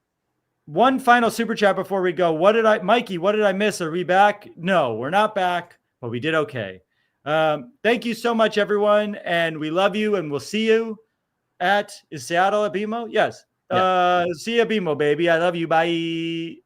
One final super chat before we go. Mikey, what did I miss? Are we back? No, we're not back, but we did okay. Thank you so much, everyone. And we love you. And we'll see you is Seattle at BMO? Yes. Yeah. See you at BMO, baby. I love you. Bye.